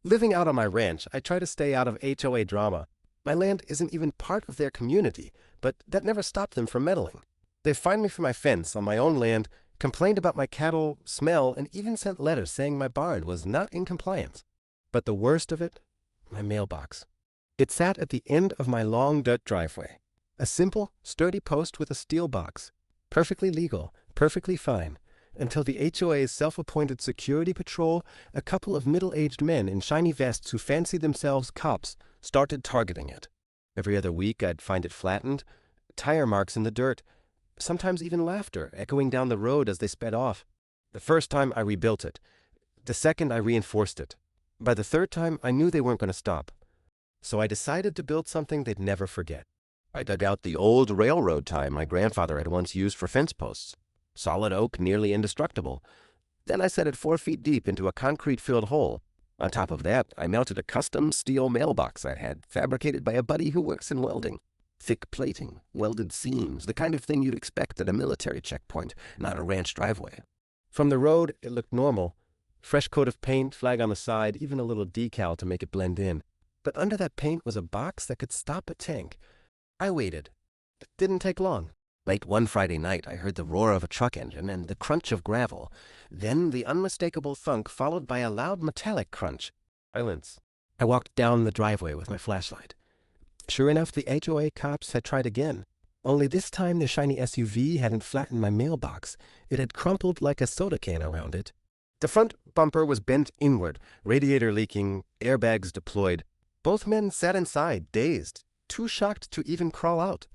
Living out on my ranch, I try to stay out of HOA drama. My land isn't even part of their community, but that never stopped them from meddling. They fined me for my fence on my own land, complained about my cattle smell, and even sent letters saying my barn was not in compliance. But the worst of it, my mailbox. It sat at the end of my long dirt driveway. A simple, sturdy post with a steel box. Perfectly legal, perfectly fine, until the HOA's self-appointed security patrol, a couple of middle-aged men in shiny vests who fancied themselves cops, started targeting it. Every other week I'd find it flattened, tire marks in the dirt, sometimes even laughter echoing down the road as they sped off. The first time I rebuilt it. The second I reinforced it. By the third time I knew they weren't going to stop. So I decided to build something they'd never forget. I dug out the old railroad tie my grandfather had once used for fence posts. Solid oak, nearly indestructible. Then I set it 4 feet deep into a concrete-filled hole. On top of that, I mounted a custom steel mailbox I had, fabricated by a buddy who works in welding. Thick plating, welded seams, the kind of thing you'd expect at a military checkpoint, not a ranch driveway. From the road, it looked normal. Fresh coat of paint, flag on the side, even a little decal to make it blend in. But under that paint was a box that could stop a tank. I waited. It didn't take long. Late one Friday night, I heard the roar of a truck engine and the crunch of gravel. Then the unmistakable thunk followed by a loud metallic crunch. Silence. I walked down the driveway with my flashlight. Sure enough, the HOA cops had tried again. Only this time their shiny SUV hadn't flattened my mailbox. It had crumpled like a soda can around it. The front bumper was bent inward, radiator leaking, airbags deployed. Both men sat inside, dazed, too shocked to even crawl out.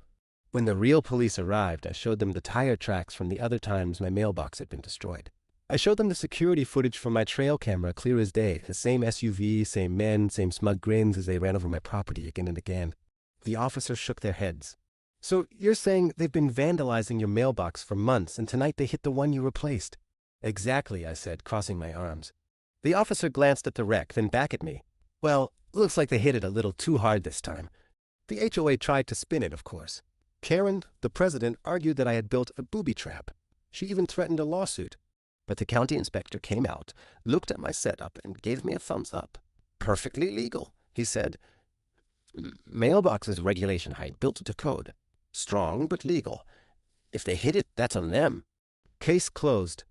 When the real police arrived, I showed them the tire tracks from the other times my mailbox had been destroyed. I showed them the security footage from my trail camera, clear as day. The same SUV, same men, same smug grins as they ran over my property again and again. The officers shook their heads. So you're saying they've been vandalizing your mailbox for months, and tonight they hit the one you replaced? Exactly, I said, crossing my arms. The officer glanced at the wreck, then back at me. Well, looks like they hit it a little too hard this time. The HOA tried to spin it, of course. Karen, the president, argued that I had built a booby trap. She even threatened a lawsuit. But the county inspector came out, looked at my setup, and gave me a thumbs up. Perfectly legal, he said. Mailbox is regulation height, built to code. Strong, but legal. If they hit it, that's on them. Case closed.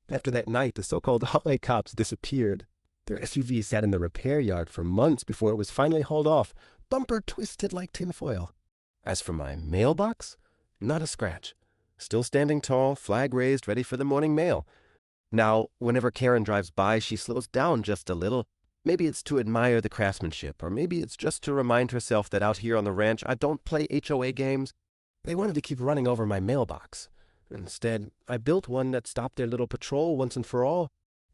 After that night, the so-called HOA cops disappeared. Their SUV sat in the repair yard for months before it was finally hauled off, bumper twisted like tinfoil. As for my mailbox, not a scratch. Still standing tall, flag raised, ready for the morning mail. Now, whenever Karen drives by, she slows down just a little. Maybe it's to admire the craftsmanship, or maybe it's just to remind herself that out here on the ranch I don't play HOA games. They wanted to keep running over my mailbox. Instead, I built one that stopped their little patrol once and for all.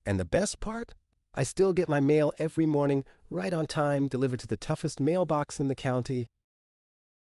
And the best part? I still get my mail every morning, right on time, delivered to the toughest mailbox in the county.